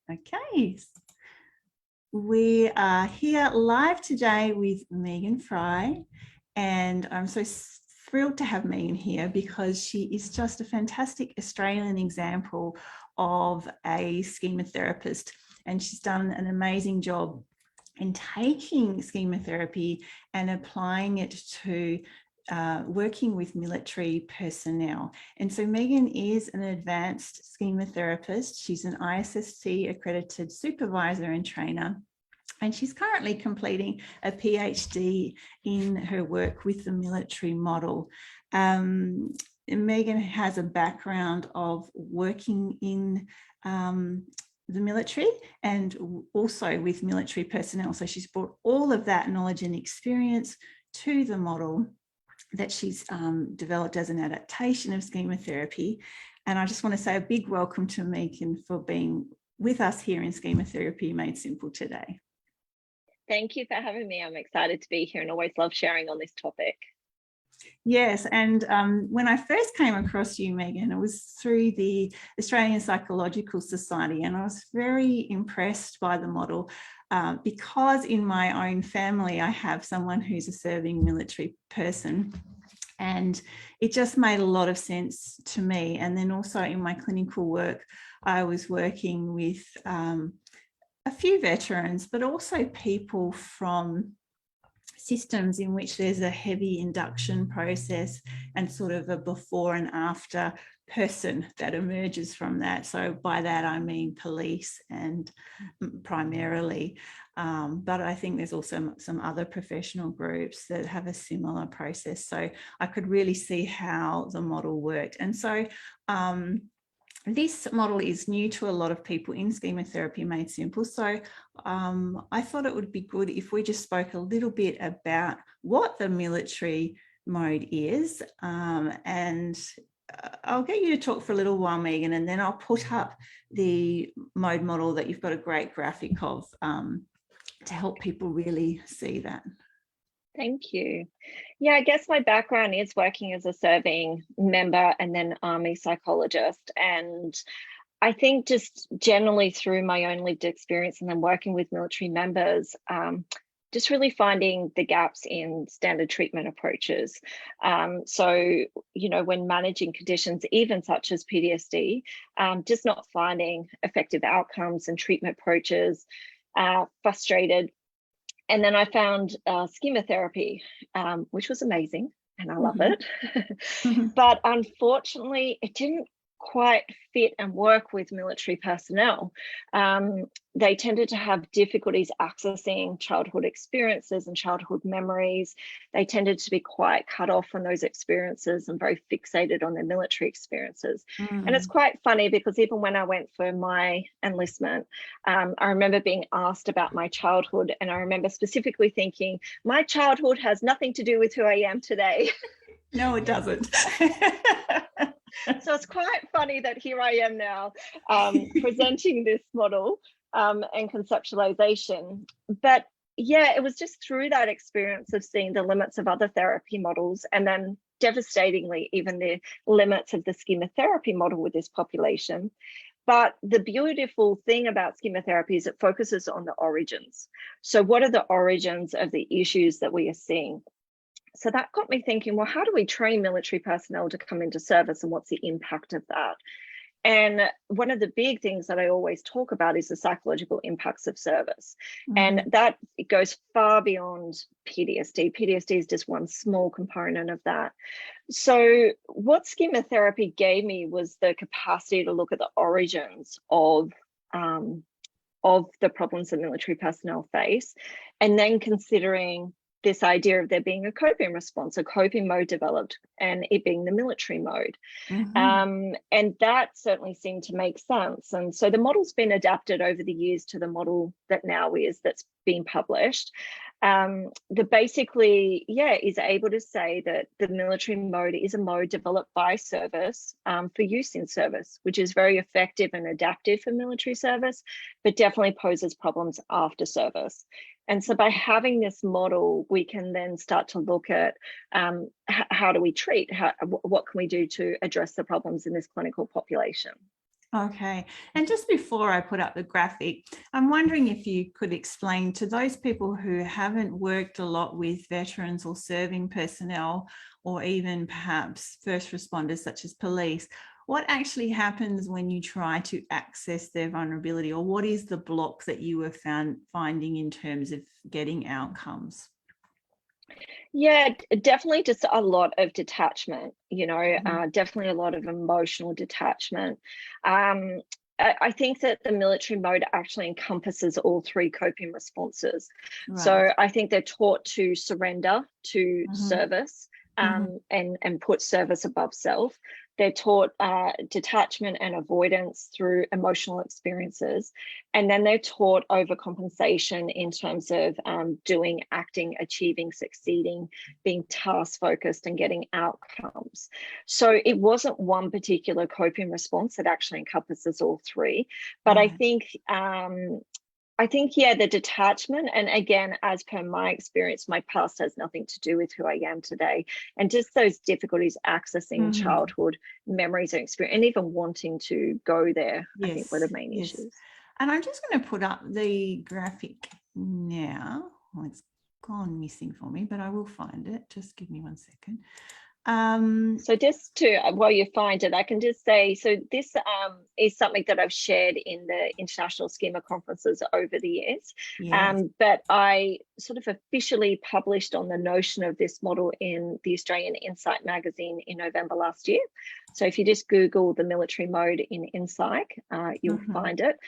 Okay, we are here live today with Megan Fry, and I'm so thrilled to have Megan here because she is just a fantastic Australian example of a schema therapist, and she's done an amazing job in taking schema therapy and applying it to working with military personnel. And so Megan is an advanced schema therapist. She's an ISSC accredited supervisor and trainer. And she's currently completing a PhD in her work with the military model. Megan has a background of working in the military and also with military personnel. So she's brought all of that knowledge and experience to the model that she's developed as an adaptation of schema therapy. And I just want to say a big welcome to Megan for being with us here in Schema Therapy Made Simple today. Thank you for having me. I'm excited to be here and always love sharing on this topic. Yes, and when I first came across you, Megan, it was through the Australian Psychological Society, and I was very impressed by the model because in my own family, I have someone who's a serving military person, and it just made a lot of sense to me. And then also in my clinical work, I was working with a few veterans, but also people from systems in which there's a heavy induction process and sort of a before and after person that emerges from that. So by that, I mean police and primarily, but I think there's also some other professional groups that have a similar process. So I could really see how the model worked. And so this model is new to a lot of people in Schema Therapy Made Simple. So I thought it would be good if we just spoke a little bit about what the military mode is. And I'll get you to talk for a little while, Megan, and then I'll put up the mode model that you've got a great graphic of to help people really see that. Thank you. Yeah, I guess my background is working as a serving member and then Army psychologist. And I think just generally through my own lived experience and then working with military members, just really finding the gaps in standard treatment approaches. So, you know, when managing conditions, even such as PTSD, just not finding effective outcomes and treatment approaches, frustrated. And then I found schema therapy, which was amazing, and I love it. But unfortunately, it didn't quite fit and work with military personnel. They tended to have difficulties accessing childhood experiences and childhood memories. They tended to be quite cut off from those experiences and very fixated on their military experiences. And it's quite funny because even when I went for my enlistment, I remember being asked about my childhood, and I remember specifically thinking, my childhood has nothing to do with who I am today. No, it doesn't. So it's quite funny that here I am now presenting this model and conceptualization. But yeah, it was just through that experience of seeing the limits of other therapy models, and then devastatingly, even the limits of the schema therapy model with this population. But the beautiful thing about schema therapy is it focuses on the origins. So what are the origins of the issues that we are seeing? So that got me thinking, well, how do we train military personnel to come into service, and what's the impact of that? And one of the big things that I always talk about is the psychological impacts of service. And that it goes far beyond PTSD. PTSD is just one small component of that. So what schema therapy gave me was the capacity to look at the origins of the problems that military personnel face, and then considering this idea of there being a coping response, a coping mode developed, and it being the military mode. And that certainly seemed to make sense. And so the model's been adapted over the years to the model that now that's been published. That basically, is able to say that the military mode is a mode developed by service for use in service, which is very effective and adaptive for military service, but definitely poses problems after service. And so by having this model, we can then start to look at how do we treat, what can we do to address the problems in this clinical population. Okay. And just before I put up the graphic, I'm wondering if you could explain to those people who haven't worked a lot with veterans or serving personnel, or even perhaps first responders such as police, what actually happens when you try to access their vulnerability, or what is the block that you were finding in terms of getting outcomes? Yeah, definitely just a lot of detachment, definitely a lot of emotional detachment. Um, I think that the military mode actually encompasses all three coping responses. Right. So I think they're taught to surrender to service, Mhm. and put service above self. They're taught detachment and avoidance through emotional experiences. And then they're taught overcompensation in terms of doing, acting, achieving, succeeding, being task focused and getting outcomes. So it wasn't one particular coping response that actually encompasses all three. But Right. I think, yeah, the detachment, and again, as per my experience, my past has nothing to do with who I am today. And just those difficulties accessing childhood memories and experience, and even wanting to go there, I think were the main issues. And I'm just going to put up the graphic now. Well, it's gone missing for me, but I will find it. Just give me 1 second. So just to, while you find it, I can just say, so this is something that I've shared in the international Schema conferences over the years. Yes. But I sort of officially published on the notion of this model in the Australian Insight magazine in November last year. So if you just Google the military mode in Insight, you'll find it.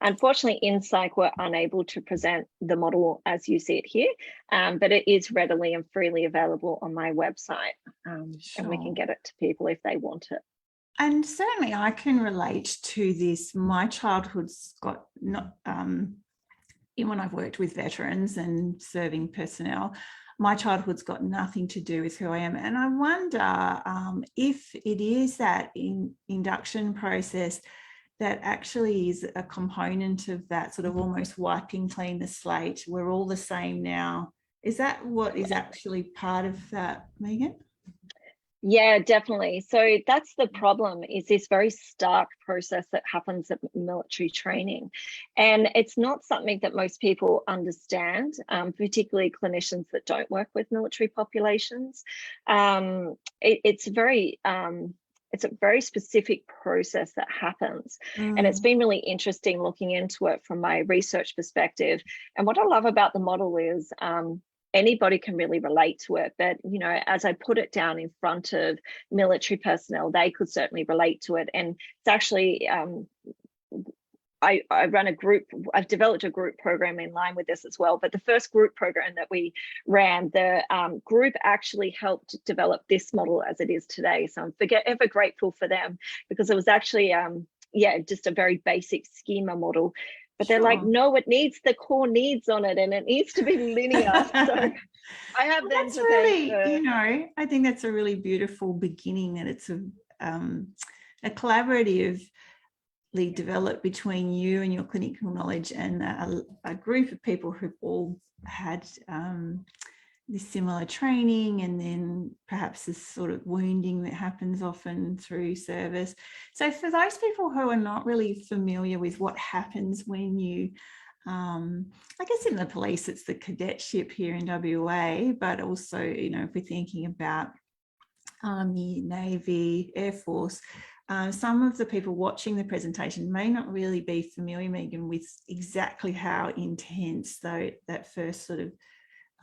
Unfortunately, Insight were unable to present the model as you see it here, but it is readily and freely available on my website, and we can get it to people if they want it. And certainly I can relate to this. My childhood's got not, when I've worked with veterans and serving personnel, my childhood's got nothing to do with who I am. And I wonder if it is that induction process that actually is a component of that sort of almost wiping clean the slate. We're all the same now. Is that what is actually part of that, Megan? Yeah, definitely. So that's the problem, is this very stark process that happens at military training. And it's not something that most people understand, particularly clinicians that don't work with military populations. It's a very specific process that happens. And it's been really interesting looking into it from my research perspective. And what I love about the model is anybody can really relate to it. But, as I put it down in front of military personnel, they could certainly relate to it. And it's actually, I run a group, I've developed a group program in line with this as well. But the first group program that we ran, the group actually helped develop this model as it is today. So I'm ever grateful for them, because it was actually, just a very basic schema model. But they're like, no, it needs the core needs on it, and it needs to be linear. So I have them to really, thank for... I think that's a really beautiful beginning, and it's a collaboratively developed between you and your clinical knowledge and a group of people who've all had this similar training, and then perhaps this sort of wounding that happens often through service. So for those people who are not really familiar with what happens when you, I guess in the police, it's the cadetship here in WA, but also, if we're thinking about Army, Navy, Air Force, some of the people watching the presentation may not really be familiar, Megan, with exactly how intense that first sort of,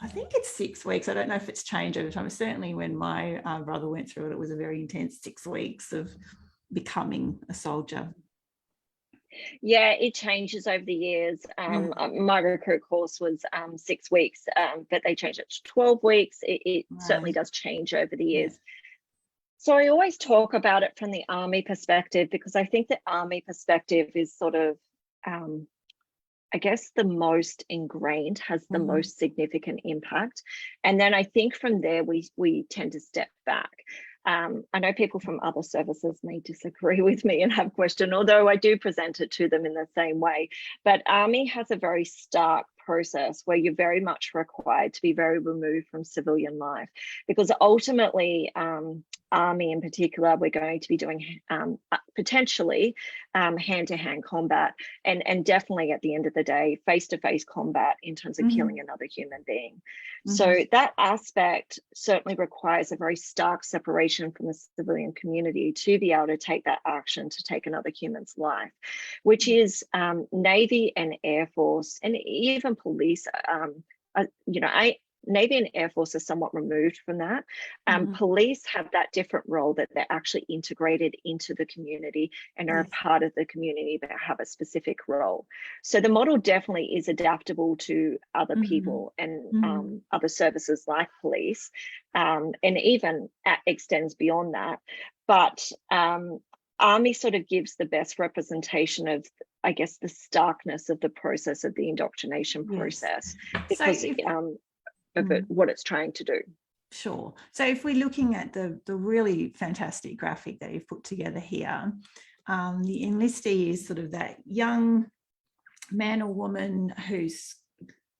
I think it's 6 weeks. I don't know if it's changed over time. Certainly when my brother went through it, it was a very intense 6 weeks of becoming a soldier. Yeah, it changes over the years. My recruit course was 6 weeks, but they changed it to 12 weeks. It certainly does change over the years. Yeah. So I always talk about it from the Army perspective, because I think the Army perspective is sort of, I guess, the most ingrained, has the most significant impact. And then I think from there, we tend to step back. I know people from other services may disagree with me and have questions, although I do present it to them in the same way. But Army has a very stark process where you're very much required to be very removed from civilian life, because ultimately Army in particular, we're going to be doing potentially hand-to-hand combat, and definitely at the end of the day, face-to-face combat in terms of killing another human being. So that aspect certainly requires a very stark separation from the civilian community to be able to take that action to take another human's life, which is Navy and Air Force and even police. Navy and Air Force are somewhat removed from that. Police have that different role, that they're actually integrated into the community and are a part of the community, but have a specific role. So the model definitely is adaptable to other people and other services like police, and even extends beyond that. But Army sort of gives the best representation of, I guess, the starkness of the process of the indoctrination process, because of what it's trying to do. Sure. So if we're looking at the really fantastic graphic that you've put together here, the enlistee is sort of that young man or woman who's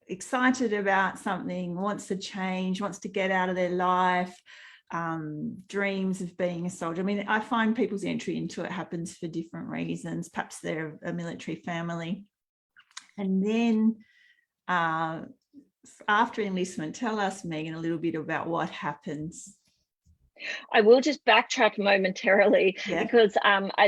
excited about something, wants to change, wants to get out of their life, dreams of being a soldier. I mean, I find people's entry into it happens for different reasons. Perhaps they're a military family. And then after enlistment, tell us, Megan, a little bit about what happens. I will just backtrack momentarily because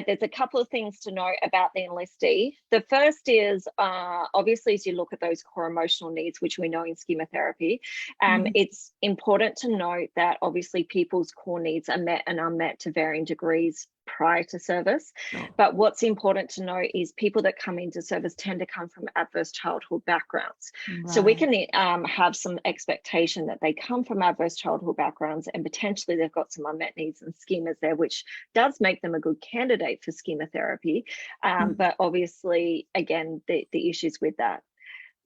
there's a couple of things to know about the enlistee. The first is obviously, as you look at those core emotional needs, which we know in schema therapy, it's important to note that obviously people's core needs are met and unmet to varying degrees prior to service. But what's important to know is people that come into service tend to come from adverse childhood backgrounds. So we can have some expectation that they come from adverse childhood backgrounds, and potentially they've got some unmet needs and schemas there, which does make them a good candidate for schema therapy. But obviously, again, the issues with that.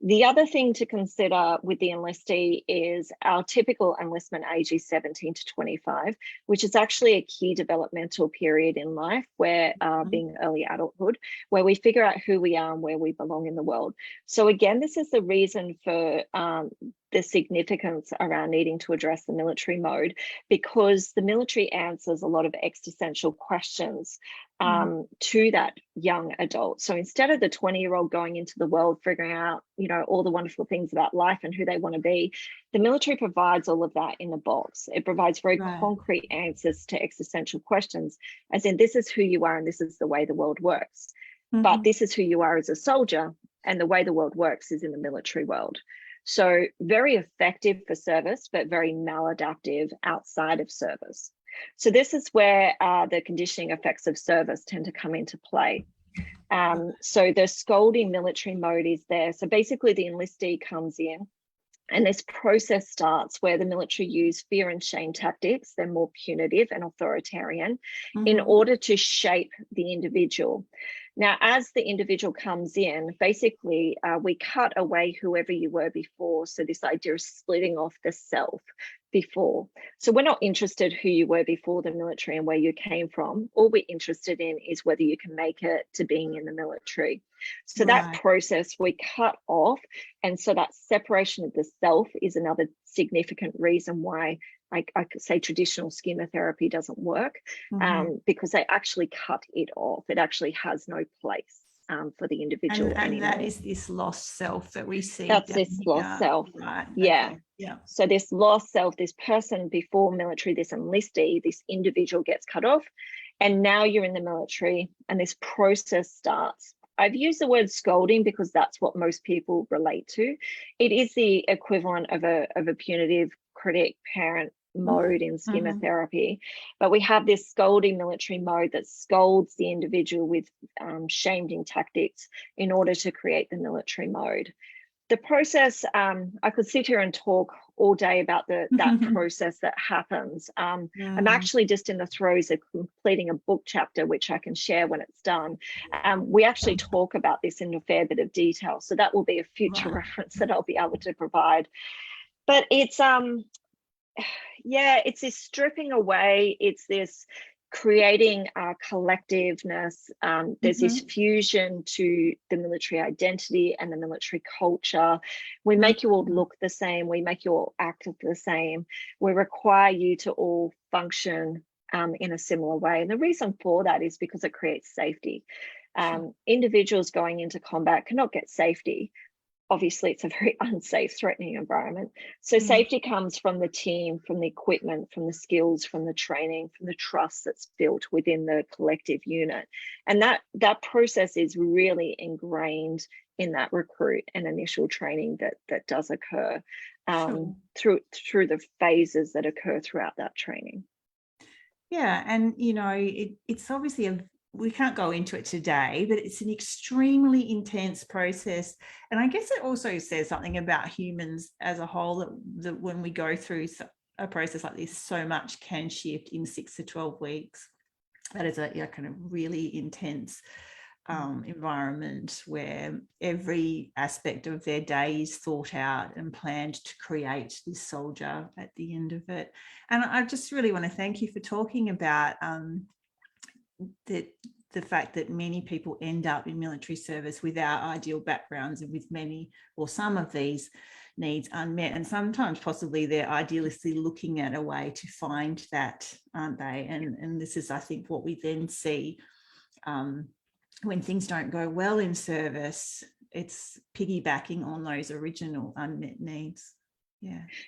The other thing to consider with the enlistee is our typical enlistment age is 17 to 25, which is actually a key developmental period in life, where being early adulthood, where we figure out who we are and where we belong in the world. So again, this is the reason for the significance around needing to address the military mode, because the military answers a lot of existential questions to that young adult. So instead of the 20-year-old going into the world figuring out, all the wonderful things about life and who they want to be, the military provides all of that in a box. It provides very concrete answers to existential questions, as in, this is who you are and this is the way the world works. But this is who you are as a soldier, and the way the world works is in the military world. So very effective for service, but very maladaptive outside of service. So this is where the conditioning effects of service tend to come into play. So the scolding military mode is there. So basically the enlistee comes in, and this process starts where the military use fear and shame tactics. They're more punitive and authoritarian in order to shape the individual. Now, as the individual comes in, basically, we cut away whoever you were before. So this idea of splitting off the self before. So we're not interested who you were before the military and where you came from. All we're interested in is whether you can make it to being in the military. So that process we cut off. And so that separation of the self is another significant reason why I could say traditional schema therapy doesn't work, because they actually cut it off. It actually has no place for the individual and that is this lost self that we see. That's this lost self. Right. Yeah. Okay. Yeah. So this lost self, this person before military, this enlistee, this individual gets cut off, and now you're in the military and this process starts. I've used the word scolding because that's what most people relate to. It is the equivalent of a punitive critic parent mode in schema therapy, but we have this scolding military mode that scolds the individual with shaming tactics in order to create the military mode. The process, I could sit here and talk all day about that process that happens. I'm actually just in the throes of completing a book chapter, which I can share when it's done. We actually talk about this in a fair bit of detail, so that will be a future reference that I'll be able to provide. But it's it's this stripping away, it's this creating collectiveness. There's this fusion to the military identity and the military culture. We make you all look the same, we make you all act the same, we require you to all function in a similar way. And the reason for that is because it creates safety. Individuals going into combat cannot get safety. Obviously, it's a very unsafe, threatening environment. So safety comes from the team, from the equipment, from the skills, from the training, from the trust that's built within the collective unit. And that process is really ingrained in that recruit and initial training that does occur through the phases that occur throughout that training. Yeah, and it's obviously we can't go into it today, but it's an extremely intense process. And I guess it also says something about humans as a whole, that when we go through a process like this, so much can shift in 6 to 12 weeks. That is a kind of really intense environment where every aspect of their day is thought out and planned to create this soldier at the end of it. And I just really want to thank you for talking about the fact that many people end up in military service without ideal backgrounds and with many or some of these needs unmet, and sometimes possibly they're idealistically looking at a way to find that, aren't they? And this is, I think, what we then see when things don't go well in service. It's piggybacking on those original unmet needs.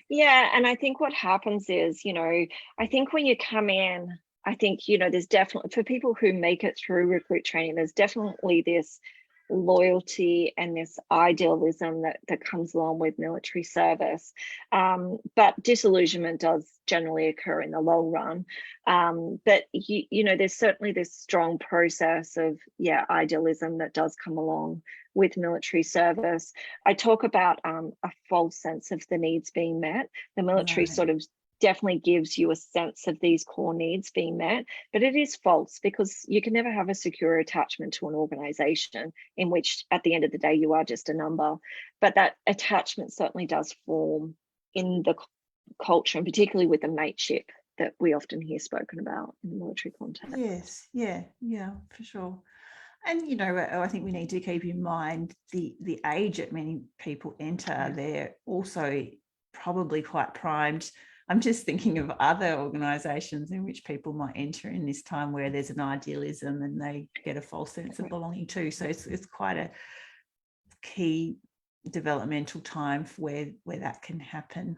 Yeah, and I think what happens is, I think when you come in, I think, there's definitely, for people who make it through recruit training, there's definitely this loyalty and this idealism that comes along with military service. But disillusionment does generally occur in the long run. But, there's certainly this strong process of, idealism that does come along with military service. I talk about a false sense of the needs being met. The military sort of definitely gives you a sense of these core needs being met, but it is false, because you can never have a secure attachment to an organization in which at the end of the day you are just a number. But that attachment certainly does form in the culture, and particularly with the mateship that we often hear spoken about in the military context. Yes, yeah, for sure. And I think we need to keep in mind the age that many people enter. They're also probably quite primed. I'm just thinking of other organisations in which people might enter in this time where there's an idealism and they get a false sense of belonging too. So it's quite a key developmental time for where that can happen.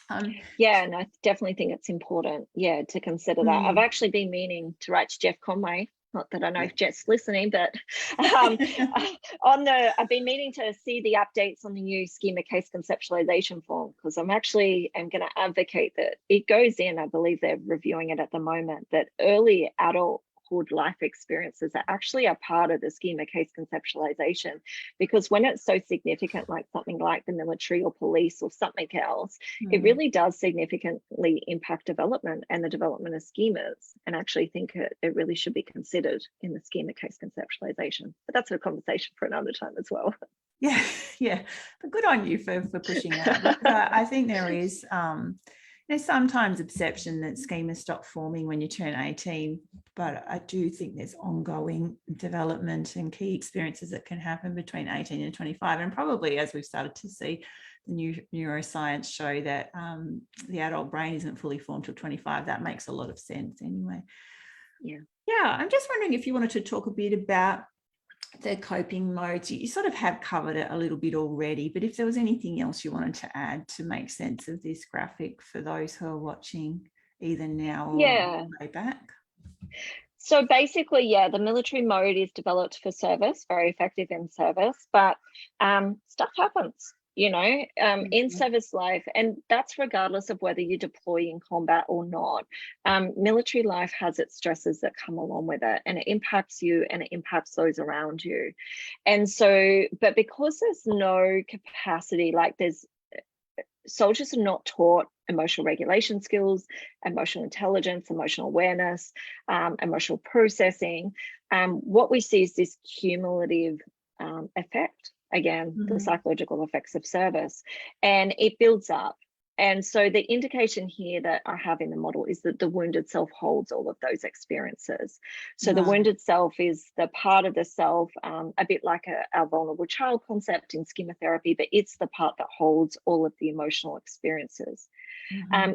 And I definitely think it's important, to consider that. I've actually been meaning to write to Jeff Conway. Not that I know if Jeff's listening, but I've been meaning to see the updates on the new schema case conceptualization form, because I'm going to advocate that it goes in, I believe they're reviewing it at the moment, that early adulthood life experiences are actually a part of the schema case conceptualization, because when it's so significant, like something like the military or police or something else, it really does significantly impact development and the development of schemas, and actually think it really should be considered in the schema case conceptualization. But that's a conversation for another time as well. Yeah, but good on you for pushing that. I think there is there's sometimes a perception that schemas stop forming when you turn 18, but I do think there's ongoing development and key experiences that can happen between 18 and 25. And probably, as we've started to see, the new neuroscience show that the adult brain isn't fully formed till 25. That makes a lot of sense anyway. Yeah, I'm just wondering if you wanted to talk a bit about the coping modes. You sort of have covered it a little bit already, but if there was anything else you wanted to add to make sense of this graphic for those who are watching either now or way back. So basically, the military mode is developed for service, very effective in service, but stuff happens, in service life, and that's regardless of whether you deploy in combat or not. Military life has its stresses that come along with it, and it impacts you and it impacts those around you. And so, but because there's no capacity, soldiers are not taught emotional regulation skills, emotional intelligence, emotional awareness, emotional processing. What we see is this cumulative effect. Again, the psychological effects of service, and it builds up. And so the indication here that I have in the model is that the wounded self holds all of those experiences. So the wounded self is the part of the self, a bit like our vulnerable child concept in schema therapy, but it's the part that holds all of the emotional experiences.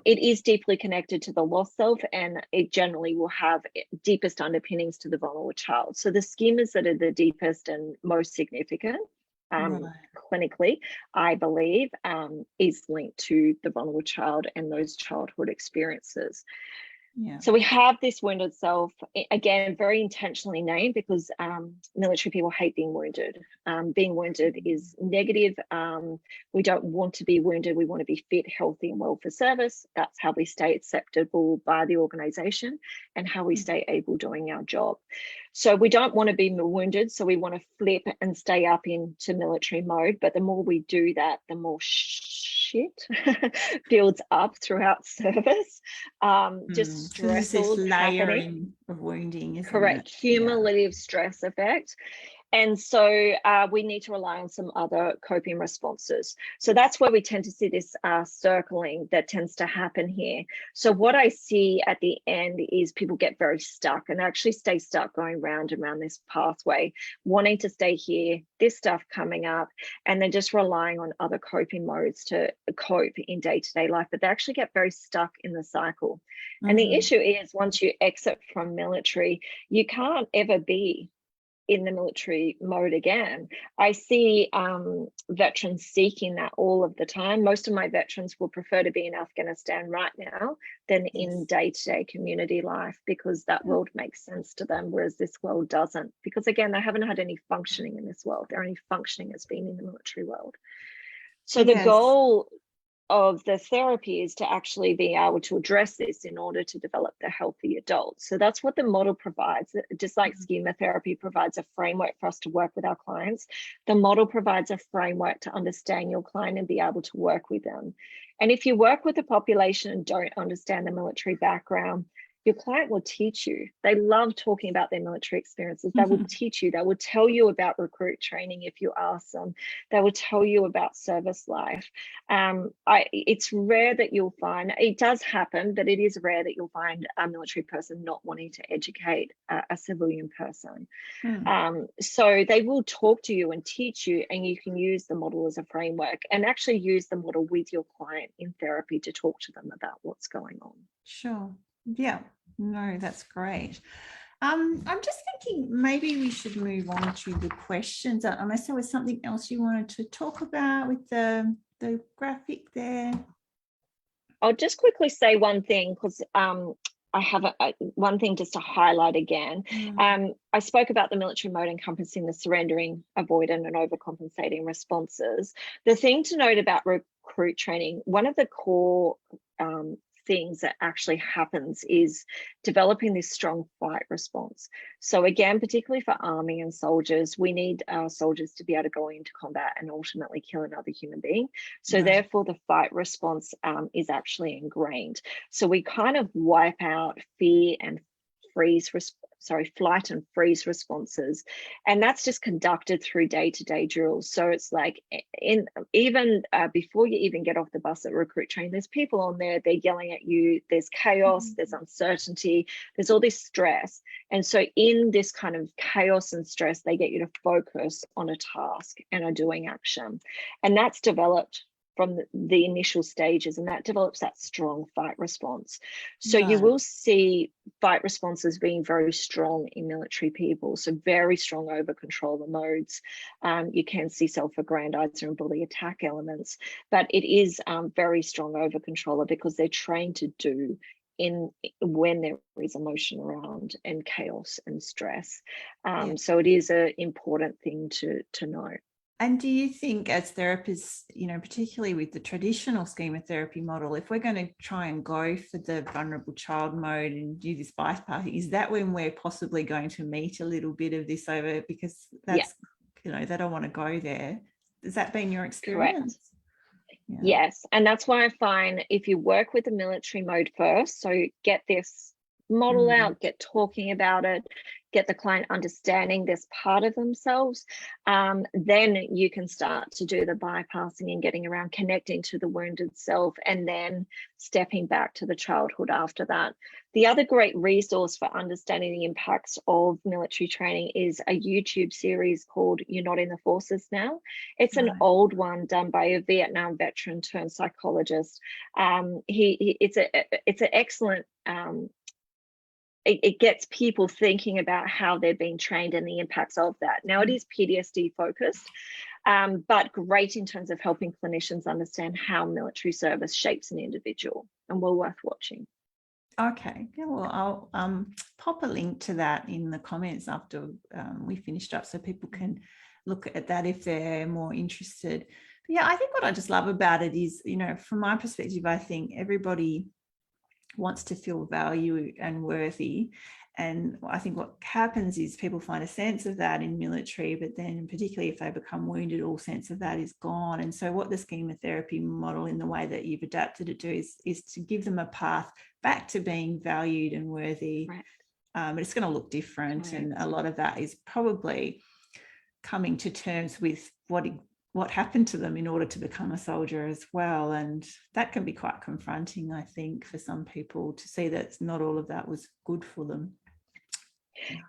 It is deeply connected to the lost self, and it generally will have deepest underpinnings to the vulnerable child. So the schemas that are the deepest and most significant clinically, I believe, is linked to the vulnerable child and those childhood experiences. Yeah. So we have this wounded self, again, very intentionally named because military people hate being wounded. Being wounded is negative. We don't want to be wounded. We want to be fit, healthy, and well for service. That's how we stay acceptable by the organisation and how we stay able doing our job. So we don't want to be wounded. So we want to flip and stay up into military mode. But the more we do that, the more shit builds up throughout service. Just stress this layering of wounding, isn't correct it? cumulative stress effect. And so we need to rely on some other coping responses. So that's where we tend to see this circling that tends to happen here. So what I see at the end is people get very stuck and actually stay stuck going round and round this pathway, wanting to stay here, this stuff coming up, and then just relying on other coping modes to cope in day-to-day life. But they actually get very stuck in the cycle. And the issue is once you exit from military, you can't ever be in the military mode again. I see veterans seeking that all of the time. Most of my veterans will prefer to be in Afghanistan right now than in day-to-day community life because that world makes sense to them, whereas this world doesn't. Because again, they haven't had any functioning in this world. They're only functioning as being in the military world. So the goal of the therapy is to actually be able to address this in order to develop the healthy adult. So that's what the model provides. Just like schema therapy provides a framework for us to work with our clients, the model provides a framework to understand your client and be able to work with them. And if you work with a population and don't understand the military background, your client will teach you. They love talking about their military experiences. They will teach you. They will tell you about recruit training if you ask them. They will tell you about service life. It's rare that you'll find, it does happen, but it is rare that you'll find a military person not wanting to educate a civilian person. So they will talk to you and teach you, and you can use the model as a framework and actually use the model with your client in therapy to talk to them about what's going on. Sure. Yeah, no, that's great. I'm just thinking maybe we should move on to the questions, unless there was something else you wanted to talk about with the graphic there. I'll just quickly say one thing because I have one thing just to highlight again. I spoke about the military mode encompassing the surrendering, avoidant, and overcompensating responses. The thing to note about recruit training, one of the core things that actually happens is developing this strong fight response. So again, particularly for army and soldiers, we need our soldiers to be able to go into combat and ultimately kill another human being. So therefore the fight response is actually ingrained. So we kind of wipe out fear and flight and freeze responses, and that's just conducted through day-to-day drills. So it's like before you even get off the bus at recruit training, there's people on there, they're yelling at you, there's chaos, there's uncertainty, there's all this stress. And so in this kind of chaos and stress, they get you to focus on a task and a doing action, and that's developed from the initial stages, and that develops that strong fight response. So you will see fight responses being very strong in military people, so very strong over controller modes. You can see self-aggrandizer and bully attack elements, but it is very strong over controller because they're trained to do when there is emotion around and chaos and stress. So it is an important thing to know. And do you think as therapists, particularly with the traditional schema therapy model, if we're going to try and go for the vulnerable child mode and do this bypassing, is that when we're possibly going to meet a little bit of this over? Because that's, they don't want to go there. Has that been your experience? Correct. Yes. And that's why I find if you work with the military mode first, so get this model out, get talking about it, get the client understanding this part of themselves, then you can start to do the bypassing and getting around connecting to the wounded self, and then stepping back to the childhood after that. The other great resource for understanding the impacts of military training is a YouTube series called You're Not in the Forces Now. It's an old one done by a Vietnam veteran turned psychologist. It's an excellent, it gets people thinking about how they're being trained and the impacts of that. Now, it is PTSD focused, but great in terms of helping clinicians understand how military service shapes an individual, and well worth watching. Okay, yeah, well, I'll pop a link to that in the comments after we finished up, so people can look at that if they're more interested. But yeah, I think what I just love about it is, you know, from my perspective, I think everybody wants to feel valued and worthy. And I think what happens is people find a sense of that in military, but then particularly if they become wounded, all sense of that is gone. And so what the schema therapy model, in the way that you've adapted it to, is to give them a path back to being valued and worthy. Right. But it's going to look different. Right. And a lot of that is probably coming to terms with what happened to them in order to become a soldier as well. And that can be quite confronting, I think, for some people, to see that not all of that was good for them.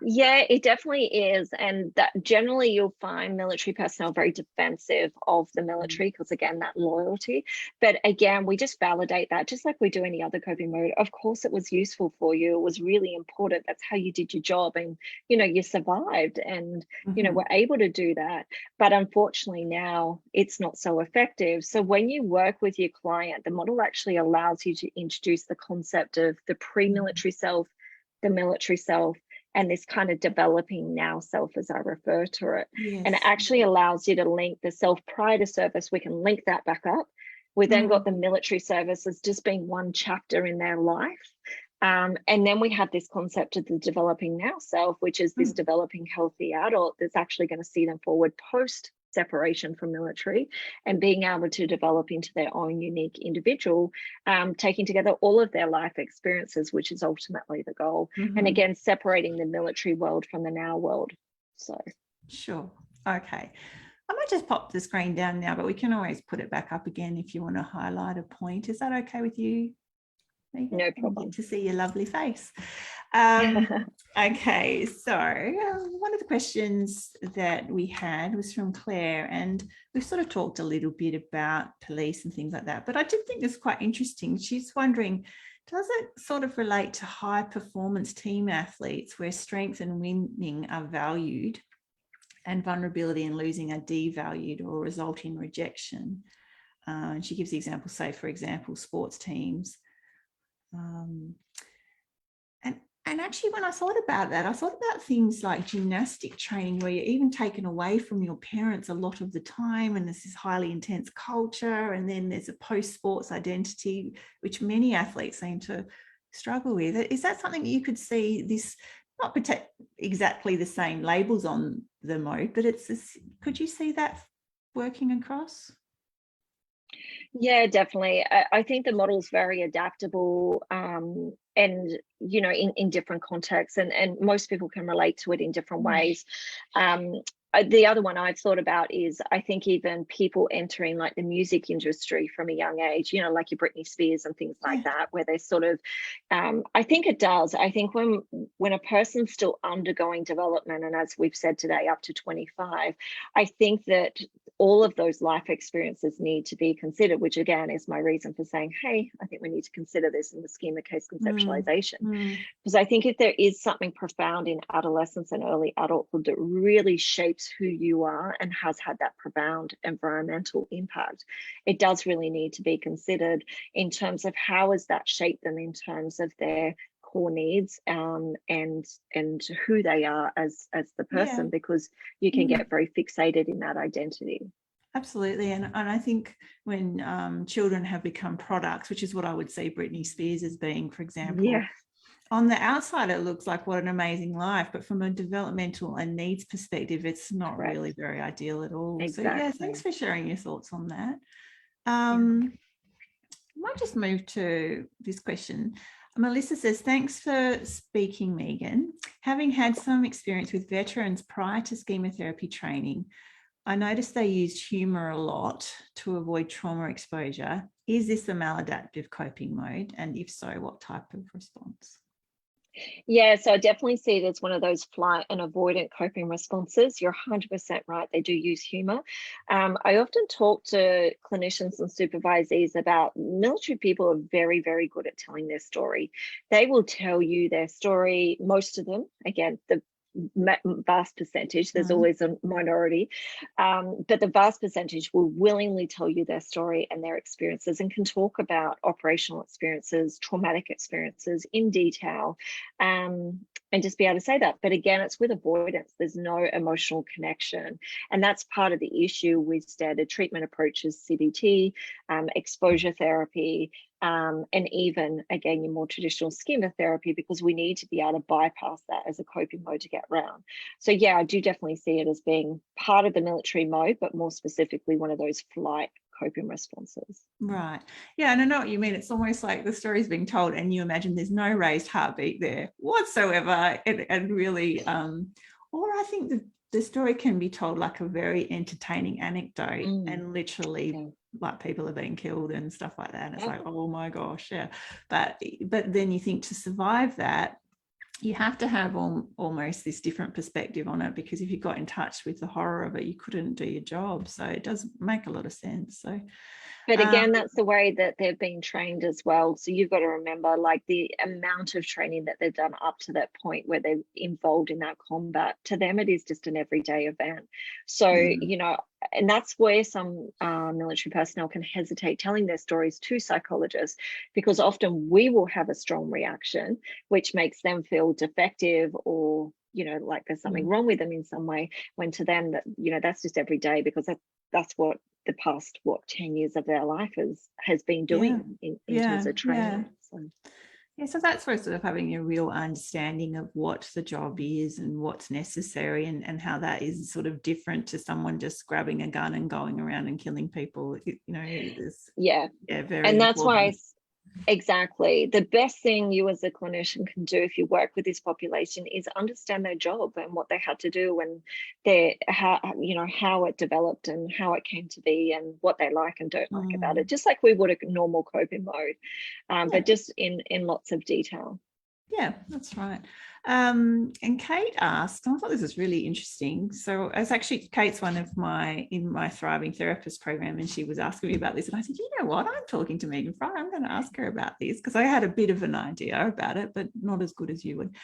Yeah, it definitely is. And that generally you'll find military personnel very defensive of the military because, again, that loyalty. But again, we just validate that just like we do any other coping mode. Of course, it was useful for you. It was really important. That's how you did your job. And, you know, you survived and, you know, were able to do that. But unfortunately now it's not so effective. So when you work with your client, the model actually allows you to introduce the concept of the pre-military self, the military self, and this kind of developing now self, as I refer to it. Yes. And it actually allows you to link the self prior to service. We can link that back up. We then got the military service as just being one chapter in their life. And then we have this concept of the developing now self, which is this developing healthy adult that's actually going to see them forward post separation from military and being able to develop into their own unique individual, taking together all of their life experiences, which is ultimately the goal. And again, separating the military world from the now world. So sure. Okay. I might just pop the screen down now, but we can always put it back up again if you want to highlight a point. Is that okay with you? No problem. To see your lovely face. Okay, so one of the questions that we had was from Claire, and we've sort of talked a little bit about police and things like that, but I did think this was quite interesting. She's wondering, does it sort of relate to high performance team athletes where strength and winning are valued and vulnerability and losing are devalued or result in rejection? And she gives the example, say, for example, sports teams. And actually, when I thought about that, I thought about things like gymnastic training, where you're even taken away from your parents a lot of the time, and there's this highly intense culture, and then there's a post-sports identity, which many athletes seem to struggle with. Is that something that you could see, this, not exactly the same labels on the mode, but it's this, could you see that working across? Yeah, definitely. I think the model's very adaptable, and, you know, in different contexts, and most people can relate to it in different ways. The other one I've thought about is, I think even people entering like the music industry from a young age, you know, like your Britney Spears and things like that, where they sort of, I think it does. I think when a person's still undergoing development, and as we've said today, up to 25, I think that all of those life experiences need to be considered, which again is my reason for saying, hey, I think we need to consider this in the schema case conceptualization. Because I think if there is something profound in adolescence and early adulthood that really shapes who you are and has had that profound environmental impact, it does really need to be considered in terms of how has that shaped them in terms of their core needs, and who they are as the person, because you can get very fixated in that identity. Absolutely. And I think when children have become products, which is what I would see Britney Spears as being, for example, on the outside it looks like what an amazing life, but from a developmental and needs perspective, it's not really very ideal at all. Exactly. So yeah, thanks for sharing your thoughts on that. I might just move to this question. Melissa says, thanks for speaking, Megan. Having had some experience with veterans prior to schema therapy training, I noticed they used humour a lot to avoid trauma exposure. Is this a maladaptive coping mode? And if so, what type of response? Yeah, so I definitely see it as one of those flight and avoidant coping responses. You're 100% right. They do use humor. I often talk to clinicians and supervisees about military people are very, very good at telling their story. They will tell you their story, most of them. Again, the vast percentage, there's always a minority, but the vast percentage will willingly tell you their story and their experiences and can talk about operational experiences, traumatic experiences in detail, and just be able to say that. But again, it's with avoidance. There's no emotional connection, and that's part of the issue with standard treatment approaches, CBT, exposure therapy, and even, again, your more traditional schema therapy, because we need to be able to bypass that as a coping mode to get around. So yeah, I do definitely see it as being part of the military mode, but more specifically one of those flight coping responses. Right. Yeah, and I know what you mean. It's almost like the story's being told and you imagine there's no raised heartbeat there whatsoever. And really, or I think the story can be told like a very entertaining anecdote and literally like people are being killed and stuff like that. And it's like, oh my gosh, yeah. But then you think to survive that, you have to have almost this different perspective on it, because if you got in touch with the horror of it, you couldn't do your job. So it does make a lot of sense. So, but again, that's the way that they've been trained as well. So you've got to remember, like, the amount of training that they've done up to that point where they're involved in that combat. To them, it is just an everyday event. So, you know, and that's where some military personnel can hesitate telling their stories to psychologists, because often we will have a strong reaction, which makes them feel defective or, you know, like there's something wrong with them in some way, when to them, that, you know, that's just every day, because that's what the past 10 years of their life has been doing in terms of training. So that's where sort of having a real understanding of what the job is and what's necessary, and how that is sort of different to someone just grabbing a gun and going around and killing people, you know. Very and that's important. why exactly, the best thing you as a clinician can do if you work with this population is understand their job and what they had to do, and how it developed and how it came to be, and what they like and don't like about it, just like we would a normal coping mode, but just in lots of detail. Yeah, that's right. And Kate asked, I thought this was really interesting. So it's actually, Kate's one of in my Thriving Therapist program, and she was asking me about this. And I said, you know what, I'm talking to Megan Fry. I'm going to ask her about this, because I had a bit of an idea about it, but not as good as you would.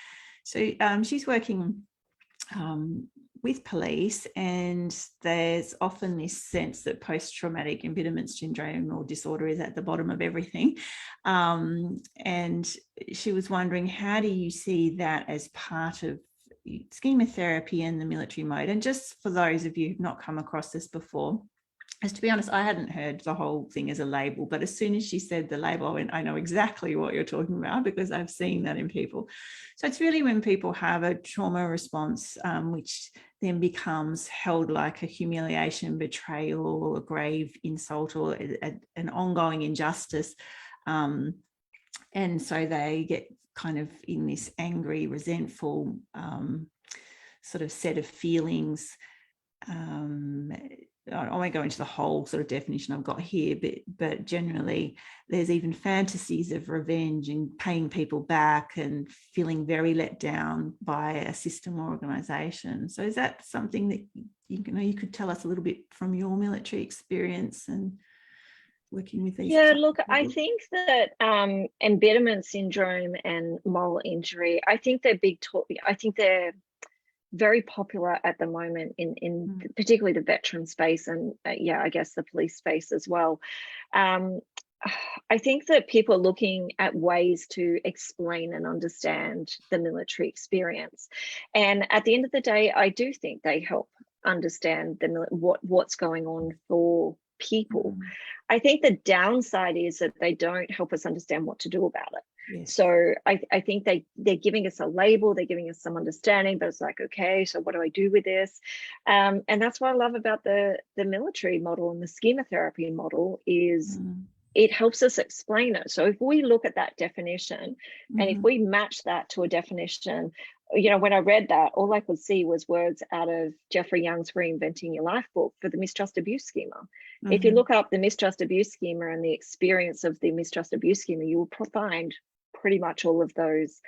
So she's working with police, and there's often this sense that post-traumatic embitterment syndrome or disorder is at the bottom of everything. And she was wondering, how do you see that as part of schema therapy and the military mode? And just for those of you who've not come across this before, as to be honest, I hadn't heard the whole thing as a label, but as soon as she said the label, I went, I know exactly what you're talking about, because I've seen that in people. So it's really when people have a trauma response, which then becomes held like a humiliation, betrayal, or a grave insult, or an ongoing injustice. And so they get kind of in this angry, resentful sort of set of feelings. I won't go into the whole sort of definition I've got here, but generally there's even fantasies of revenge and paying people back and feeling very let down by a system or organisation. So is that something that you could tell us a little bit from your military experience and working with these? Yeah, look, I think that embitterment syndrome and moral injury, I think they're I think they're very popular at the moment in particularly the veteran space, and I guess the police space as well. I think that people are looking at ways to explain and understand the military experience, and at the end of the day, I do think they help understand what's going on for people. I think the downside is that they don't help us understand what to do about it. Yes. So I think they're giving us a label, they're giving us some understanding, but it's like, okay, so what do I do with this? And that's what I love about the military model and the schema therapy model is it helps us explain it. So if we look at that definition, and if we match that to a definition, you know, when I read that, all I could see was words out of Jeffrey Young's Reinventing Your Life book for the mistrust abuse schema. If you look up the mistrust abuse schema and the experience of the mistrust abuse schema, you will find pretty much all of those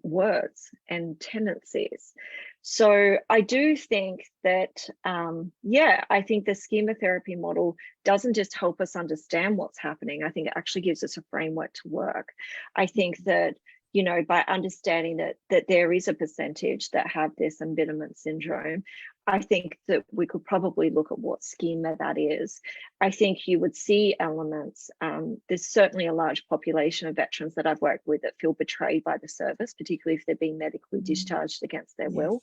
words and tendencies. So I do think that, yeah, I think the schema therapy model doesn't just help us understand what's happening. I think it actually gives us a framework to work. I think that, you know, by understanding that there is a percentage that have this embitterment syndrome, I think that we could probably look at what schema that is. I think you would see elements. There's certainly a large population of veterans that I've worked with that feel betrayed by the service, particularly if they're being medically discharged against their will.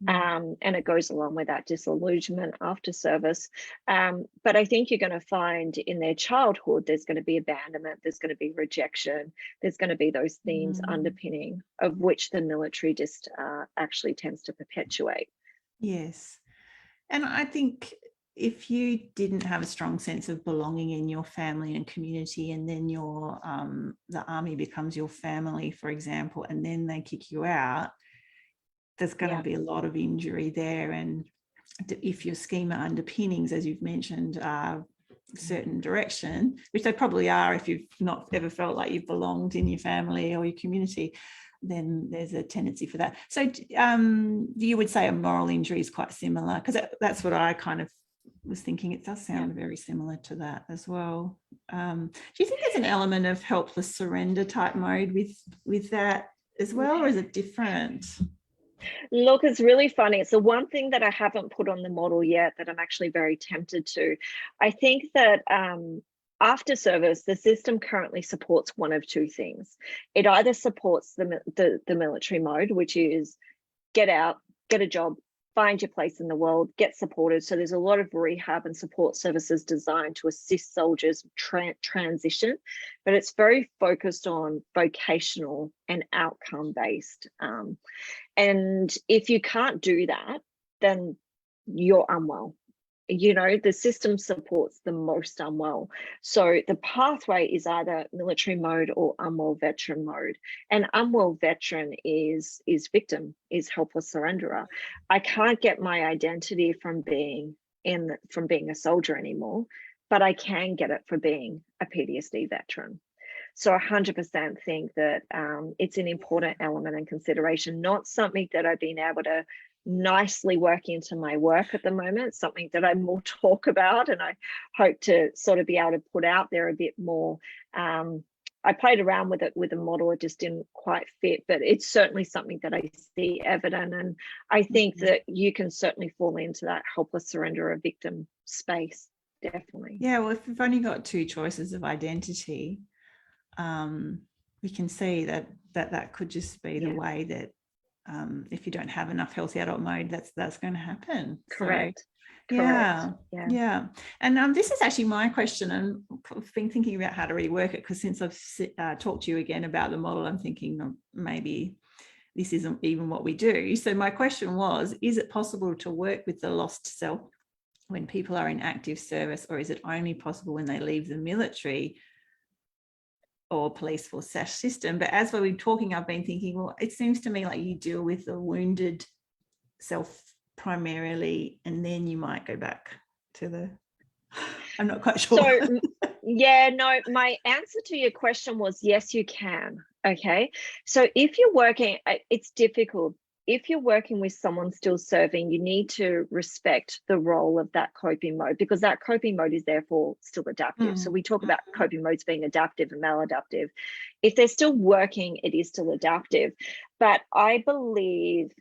And it goes along with that disillusionment after service. But I think you're going to find in their childhood, there's going to be abandonment, there's going to be rejection, there's going to be those themes underpinning, of which the military just actually tends to perpetuate. Yes. And I think if you didn't have a strong sense of belonging in your family and community, and then your the army becomes your family, for example, and then they kick you out, there's going to be a lot of injury there. And if your schema underpinnings, as you've mentioned, are certain direction, which they probably are if you've not ever felt like you've belonged in your family or your community, then there's a tendency for that. So you would say a moral injury is quite similar, because that's what I kind of was thinking. It does sound very similar to that as well. Do you think there's an element of helpless surrender type mode with that as well, or is it different? Look, it's really funny. It's the one thing that I haven't put on the model yet that I'm actually very tempted to. I think that after service, the system currently supports one of two things. It either supports the military mode, which is get out, get a job, find your place in the world, get supported. So there's a lot of rehab and support services designed to assist soldiers transition, but it's very focused on vocational and outcome based. And if you can't do that, then you're unwell. You know, the system supports the most unwell. So the pathway is either military mode or unwell veteran mode. And unwell veteran is victim, is helpless surrenderer. I can't get my identity from being a soldier anymore, but I can get it for being a PTSD veteran. So 100% think that it's an important element and consideration, not something that I've been able to nicely work into my work at the moment, something that I more talk about and I hope to sort of be able to put out there a bit more. I played around with it with a model, it just didn't quite fit, but it's certainly something that I see evident. And I think that you can certainly fall into that helpless surrender or victim space, definitely. Yeah, well, if you've only got two choices of identity, we can see that could just be the way that if you don't have enough healthy adult mode, that's going to happen. Correct. So, yeah. And this is actually my question, and I've been thinking about how to rework it, because since I've talked to you again about the model, I'm thinking maybe this isn't even what we do. So my question was, is it possible to work with the lost self when people are in active service, or is it only possible when they leave the military or police force system? But as we've been talking, I've been thinking, well, it seems to me like you deal with the wounded self primarily, and then you might go back to the, I'm not quite sure. So yeah, no, my answer to your question was yes, you can. Okay. So if you're working, it's difficult. If you're working with someone still serving, you need to respect the role of that coping mode, because that coping mode is therefore still adaptive. So we talk about coping modes being adaptive and maladaptive. If they're still working, it is still adaptive. But I believe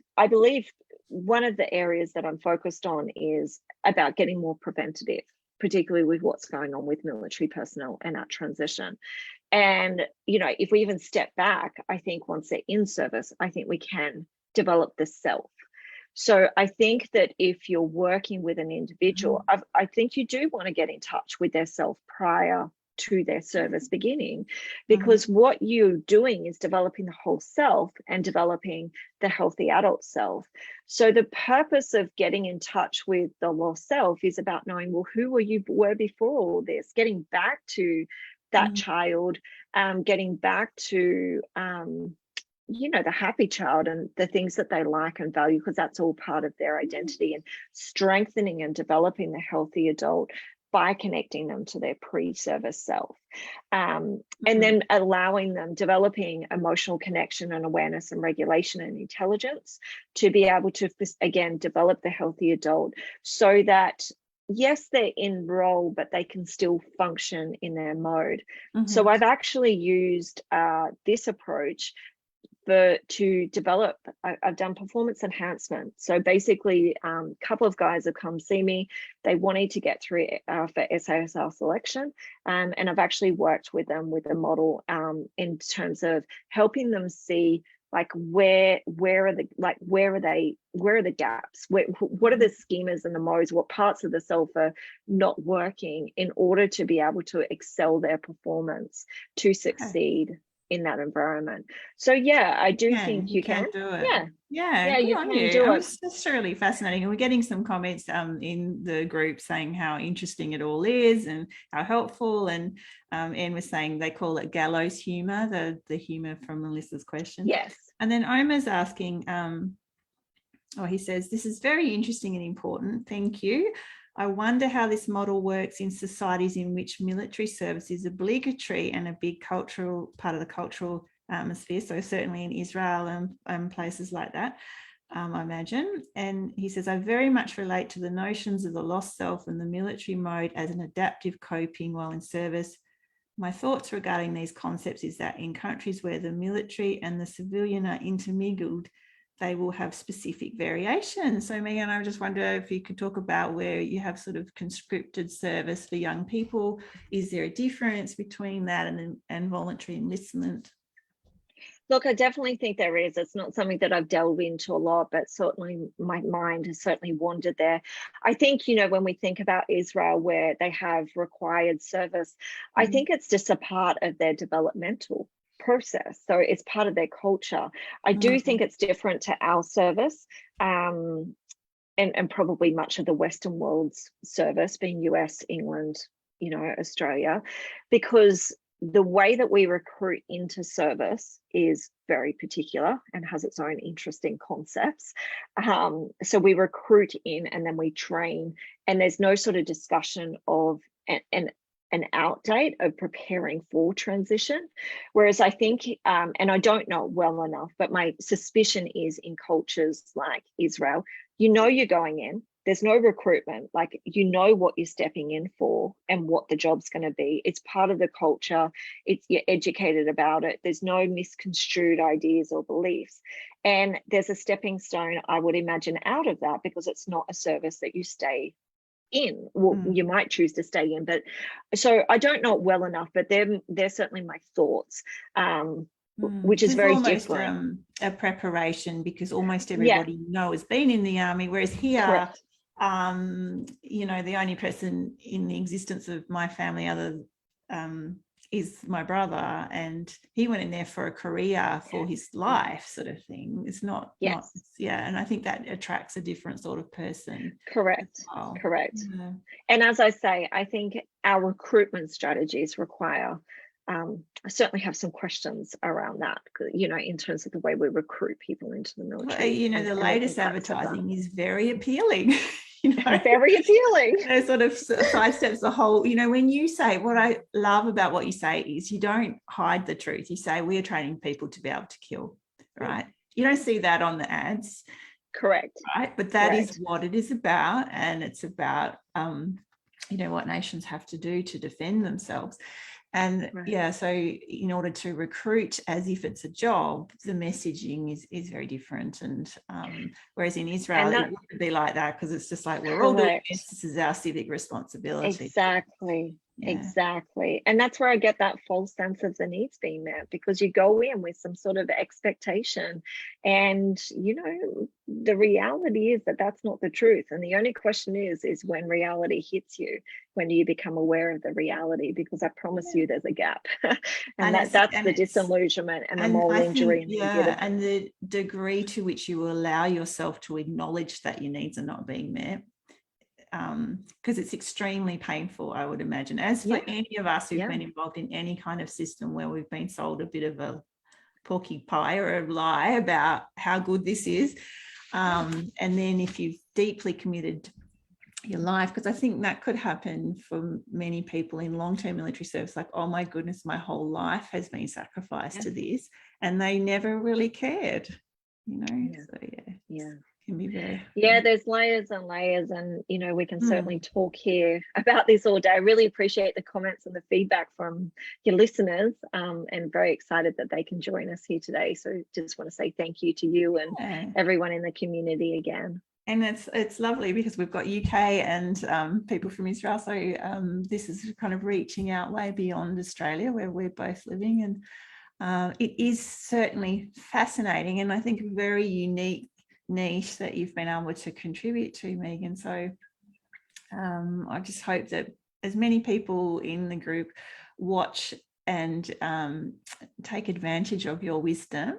one of the areas that I'm focused on is about getting more preventative, particularly with what's going on with military personnel and that transition. And, you know, if we even step back, I think once they're in service, I think we can develop the self. So I think that if you're working with an individual, I think you do want to get in touch with their self prior to their service beginning, because what you're doing is developing the whole self and developing the healthy adult self. So the purpose of getting in touch with the lost self is about knowing, well, who were before all this, getting back to that child, getting back to the happy child and the things that they like and value, because that's all part of their identity, and strengthening and developing the healthy adult by connecting them to their pre-service self, and then allowing them, developing emotional connection and awareness and regulation and intelligence to be able to, again, develop the healthy adult, so that yes, they're in role, but they can still function in their mode. So I've actually used this approach to develop. I've done performance enhancement. So basically, a couple of guys have come see me. They wanted to get through for SASR selection, and I've actually worked with them with a model in terms of helping them see, like, where are the gaps, what are the schemas and the modes, what parts of the self are not working, in order to be able to excel their performance, to succeed in that environment. So yeah, I do think you can do it. Yeah, you can do it. It's just really fascinating, and we're getting some comments in the group saying how interesting it all is and how helpful. And Anne was saying they call it gallows humor, the humor from Melissa's question. Yes. And then Omar's asking, he says, this is very interesting and important. Thank you. I wonder how this model works in societies in which military service is obligatory and a big cultural part of the cultural atmosphere. So certainly in Israel and places like that, I imagine. And he says, I very much relate to the notions of the lost self and the military mode as an adaptive coping while in service. My thoughts regarding these concepts is that in countries where the military and the civilian are intermingled, they will have specific variations. So Megan, I just wonder if you could talk about where you have sort of conscripted service for young people. Is there a difference between that and voluntary enlistment? Look, I definitely think there is. It's not something that I've delved into a lot, but certainly my mind has certainly wandered there. I think, when we think about Israel, where they have required service, I think it's just a part of their developmental process. So it's part of their culture. I do think it's different to our service, and probably much of the Western world's service, being US, England, Australia, because the way that we recruit into service is very particular and has its own interesting concepts. So we recruit in and then we train, and there's no sort of discussion of an out date of preparing for transition. Whereas I think, and I don't know well enough, but my suspicion is in cultures like Israel, you're going in, there's no recruitment, like, what you're stepping in for and what the job's going to be. It's part of the culture. You're educated about it. There's no misconstrued ideas or beliefs. And there's a stepping stone, I would imagine, out of that, because it's not a service that you stay in. Well, you might choose to stay in, but so I don't know it well enough, but they're certainly my thoughts, which is very different. A preparation, because almost everybody has been in the army, whereas here, the only person in the existence of my family other is my brother, and he went in there for a career for his life, sort of thing. It's not, and I think that attracts a different sort of person. Correct. And as I say, I think our recruitment strategies require, I certainly have some questions around that, in terms of the way we recruit people into the military. The latest advertising is very appealing. Very appealing. It sort of sidesteps the whole, when you say, what I love about what you say is you don't hide the truth. You say, we are training people to be able to kill, right? You don't see that on the ads. Correct. Right. But that is what it is about. And it's about, what nations have to do to defend themselves. And so in order to recruit as if it's a job, the messaging is very different. And whereas in Israel, it wouldn't be like that, because it's just like, we're all doing this. This is our civic responsibility. Exactly. Yeah. Exactly. And that's where I get that false sense of the needs being met, because you go in with some sort of expectation, and the reality is that that's not the truth. And the only question is when reality hits you, when do you become aware of the reality? Because I promise you there's a gap. and that's the disillusionment and the moral injury. And the degree to which you allow yourself to acknowledge that your needs are not being met, because it's extremely painful, I would imagine, as for any of us who've been involved in any kind of system where we've been sold a bit of a porky pie or a lie about how good this is, and then if you've deeply committed your life, because I think that could happen for many people in long-term military service, like, oh my goodness, my whole life has been sacrificed to this, and they never really cared, so can be very there's layers and layers, and we can certainly talk here about this all day. I really appreciate the comments and the feedback from your listeners, and very excited that they can join us here today. So just want to say thank you to you and everyone in the community again. And it's lovely because we've got UK and people from Israel, so this is kind of reaching out way beyond Australia where we're both living, and it is certainly fascinating, and I think a very unique niche that you've been able to contribute to, Megan. So I just hope that as many people in the group watch and take advantage of your wisdom.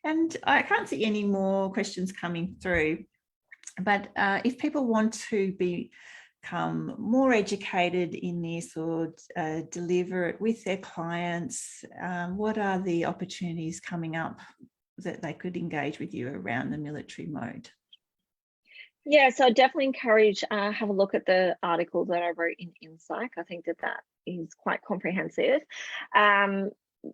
And I can't see any more questions coming through, but if people want to become more educated in this or deliver it with their clients, what are the opportunities coming up that they could engage with you around the military mode? So I definitely encourage have a look at the article that I wrote in Insight. I think that is quite comprehensive.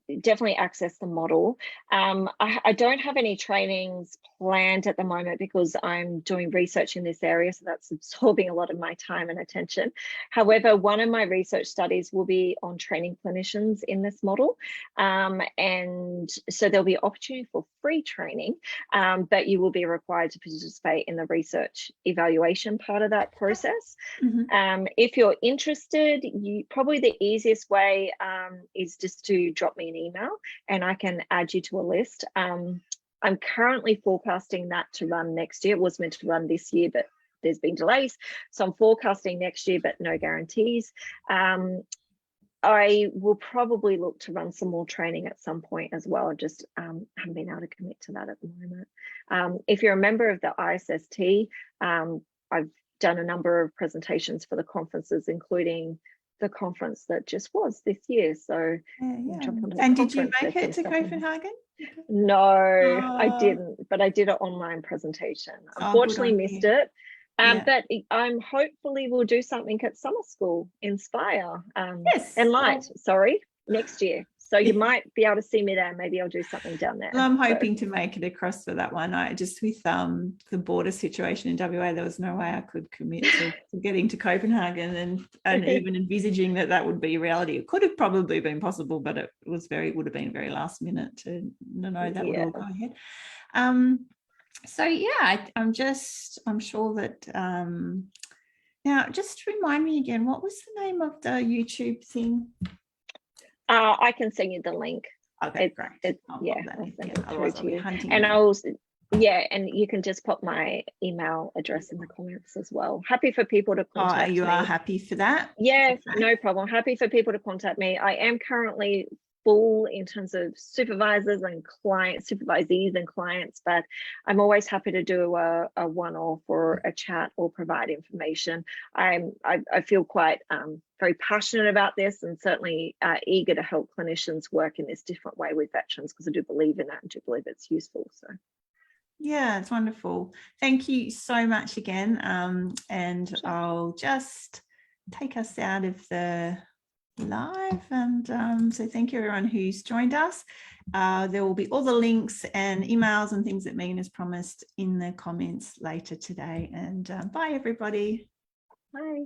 Definitely access the model. I don't have any trainings planned at the moment because I'm doing research in this area, so that's absorbing a lot of my time and attention. However, one of my research studies will be on training clinicians in this model, and so there'll be opportunity for free training, but you will be required to participate in the research evaluation part of that process. If you're interested, probably the easiest way is just to drop me an email and I can add you to a list. I'm currently forecasting that to run next year. It was meant to run this year, but there's been delays. So I'm forecasting next year, but no guarantees. I will probably look to run some more training at some point as well. I just haven't been able to commit to that at the moment. If you're a member of the ISST, I've done a number of presentations for the conferences, including the conference that just was this year. So and did you make it to Copenhagen? No, I didn't, but I did an online presentation. Unfortunately missed it. But I'm hopefully we'll do something at summer school, Inspire, and Light, next year. So you might be able to see me there. Maybe I'll do something down there. Well, I'm hoping to make it across for that one. I just, with the border situation in WA, there was no way I could commit to getting to Copenhagen and even envisaging that would be a reality. It could have probably been possible, but it would have been very last minute to know that would all go ahead. So I'm sure that now just remind me again, what was the name of the YouTube thing? I can send you the link. Okay, great. I'll send it through to you. And and you can just pop my email address in the comments as well. Happy for people to contact me. You are happy for that? Yeah, okay. No problem. Happy for people to contact me. I am currently full in terms of supervisors and clients, supervisees and clients, but I'm always happy to do a one-off or a chat or provide information. I feel quite very passionate about this, and certainly eager to help clinicians work in this different way with veterans, because I do believe in that and do believe it's useful. So yeah, it's wonderful. Thank you so much again. And I'll just take us out of the live, and so thank you everyone who's joined us. There will be all the links and emails and things that Megan has promised in the comments later today, and bye everybody. Bye.